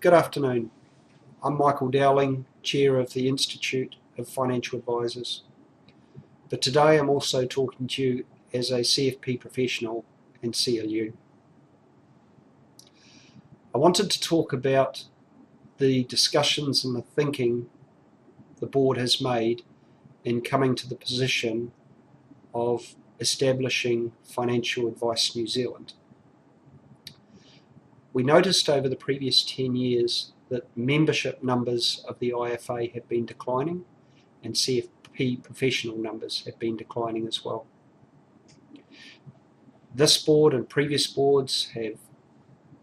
Good afternoon. I'm Michael Dowling, Chair of the Institute of Financial Advisors. But today I'm also talking to you as a CFP professional and CLU. I wanted to talk about the discussions and the thinking the board has made in coming to the position of establishing Financial Advice New Zealand. We noticed over the previous 10 years that membership numbers of the IFA have been declining and CFP professional numbers have been declining as well. This board and previous boards have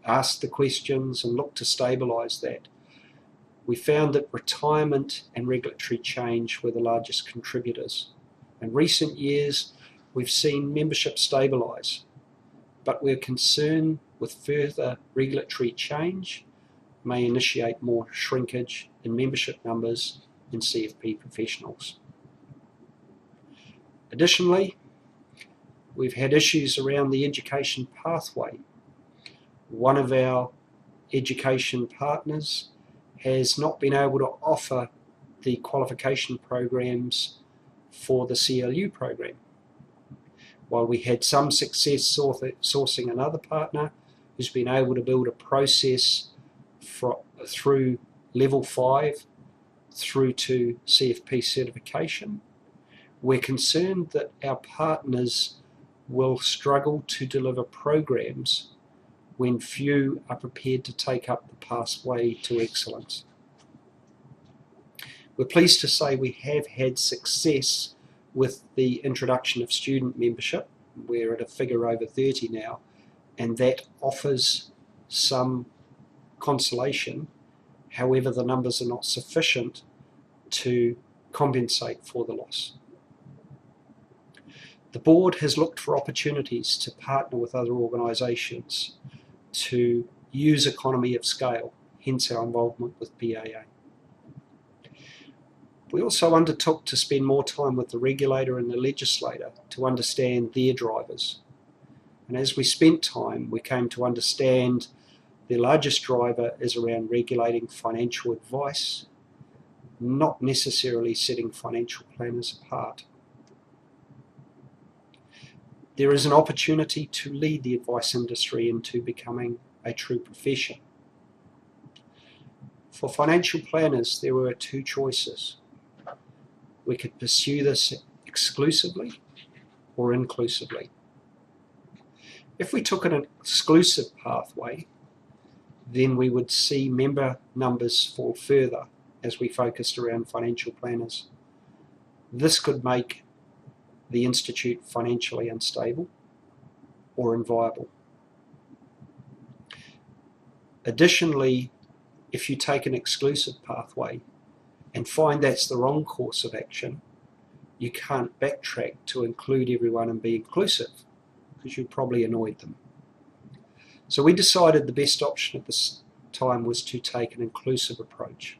asked the questions and looked to stabilise that. We found that retirement and regulatory change were the largest contributors. In recent years, we've seen membership stabilise, but we're concerned with further regulatory change may initiate more shrinkage in membership numbers in CFP professionals. Additionally, we've had issues around the education pathway. One of our education partners has not been able to offer the qualification programs for the CLU program. While we had some success sourcing another partner who's been able to build a process through level 5 through to CFP certification, we're concerned that our partners will struggle to deliver programs when few are prepared to take up the pathway to excellence. We're pleased to say we have had success with the introduction of student membership. We're at a figure over 30 now, and that offers some consolation. However, the numbers are not sufficient to compensate for the loss. The board has looked for opportunities to partner with other organisations to use economy of scale, hence our involvement with PAA. We also undertook to spend more time with the regulator and the legislator to understand their drivers. And as we spent time, we came to understand the largest driver is around regulating financial advice, not necessarily setting financial planners apart. There is an opportunity to lead the advice industry into becoming a true profession. For financial planners, there were two choices. We could pursue this exclusively or inclusively. If we took an exclusive pathway, then we would see member numbers fall further as we focused around financial planners. This could make the institute financially unstable or inviable. Additionally, if you take an exclusive pathway and find that's the wrong course of action, you can't backtrack to include everyone and be inclusive because you probably annoyed them. So we decided the best option at this time was to take an inclusive approach,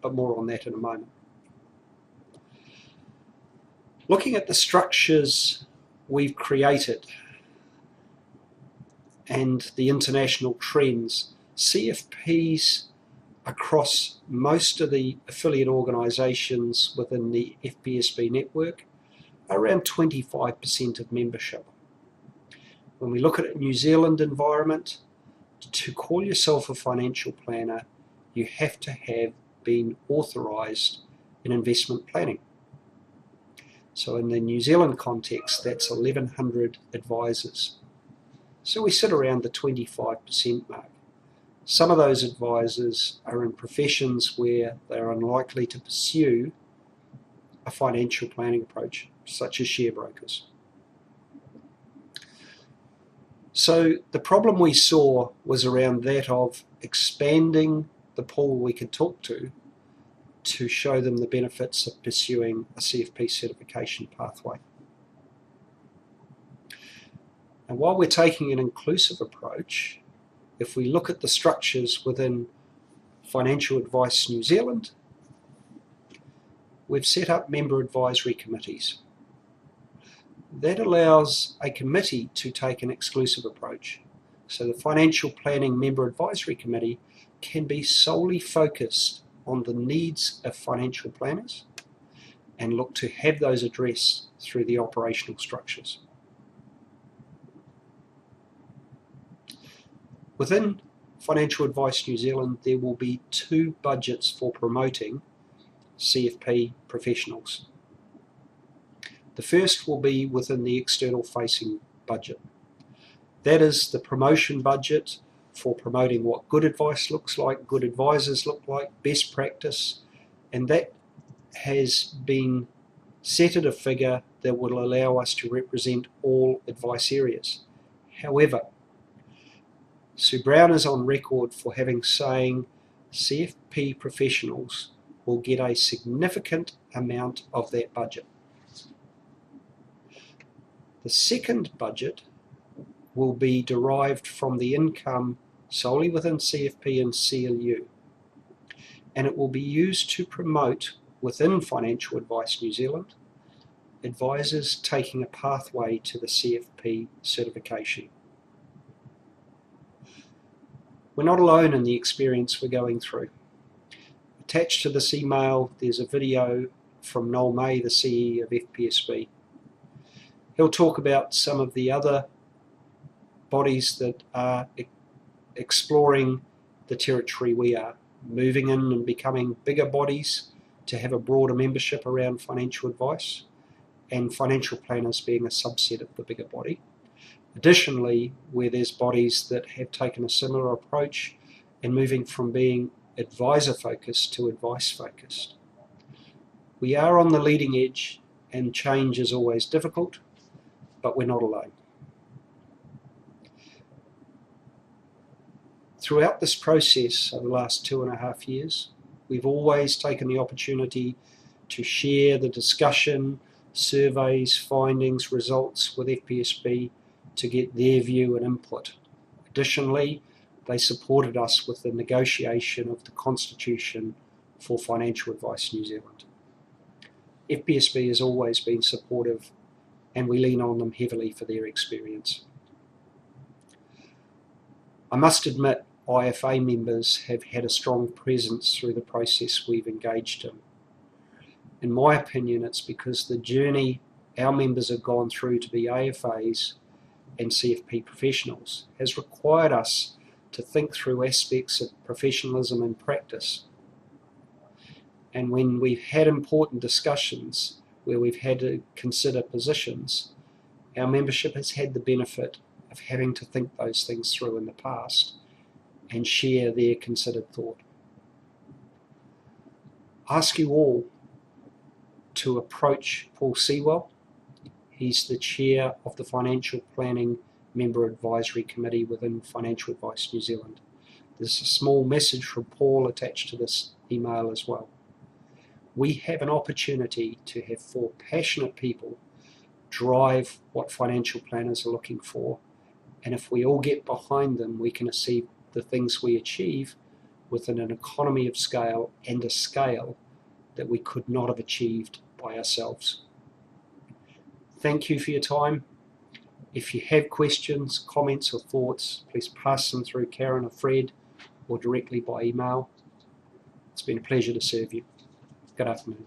but more on that in a moment. Looking at the structures we've created and the international trends, CFPs across most of the affiliate organisations within the FPSB network are around 25% of membership. When we look at a New Zealand environment, to call yourself a financial planner, you have to have been authorised in investment planning. So in the New Zealand context, that's 1,100 advisors. So we sit around the 25% mark. Some of those advisors are in professions where they are unlikely to pursue a financial planning approach, such as share brokers. So the problem we saw was around that of expanding the pool we could talk to show them the benefits of pursuing a CFP certification pathway. And while we're taking an inclusive approach, if we look at the structures within Financial Advice New Zealand, we've set up member advisory committees. That allows a committee to take an exclusive approach. So the Financial Planning Member Advisory Committee can be solely focused on the needs of financial planners and look to have those addressed through the operational structures. Within Financial Advice New Zealand, there will be 2 budgets for promoting CFP professionals. The first will be within the external facing budget. That is the promotion budget for promoting what good advice looks like, good advisors look like, best practice, and that has been set at a figure that will allow us to represent all advice areas. However, Sue Brown is on record for having saying CFP professionals will get a significant amount of that budget. The second budget will be derived from the income solely within CFP and CLU, and it will be used to promote within Financial Advice New Zealand advisors taking a pathway to the CFP certification. We're not alone in the experience we're going through. Attached to this email, there's a video from Noel May, the CE of FPSB. He'll talk about some of the other bodies that are exploring the territory we are, moving in and becoming bigger bodies to have a broader membership around financial advice, and financial planners being a subset of the bigger body. Additionally, where there's bodies that have taken a similar approach and moving from being advisor focused to advice focused. We are on the leading edge, and change is always difficult, but we're not alone. Throughout this process over the last 2.5 years, we've always taken the opportunity to share the discussion, surveys, findings, results with FPSB to get their view and input. Additionally, they supported us with the negotiation of the Constitution for Financial Advice New Zealand. FPSB has always been supportive, and we lean on them heavily for their experience. I must admit, IFA members have had a strong presence through the process we've engaged in. In my opinion, it's because the journey our members have gone through to be AFAs and CFP professionals has required us to think through aspects of professionalism and practice. And when we've had important discussions where we've had to consider positions, our membership has had the benefit of having to think those things through in the past and share their considered thought. I ask you all to approach Paul Sewell. He's the chair of the Financial Planning Member Advisory Committee within Financial Advice New Zealand. There's a small message from Paul attached to this email as well. We have an opportunity to have 4 passionate people drive what financial planners are looking for, and if we all get behind them, we can achieve the things we achieve within an economy of scale and a scale that we could not have achieved by ourselves. Thank you for your time. If you have questions, comments or thoughts, please pass them through Karen or Fred or directly by email. It's been a pleasure to serve you. Good afternoon.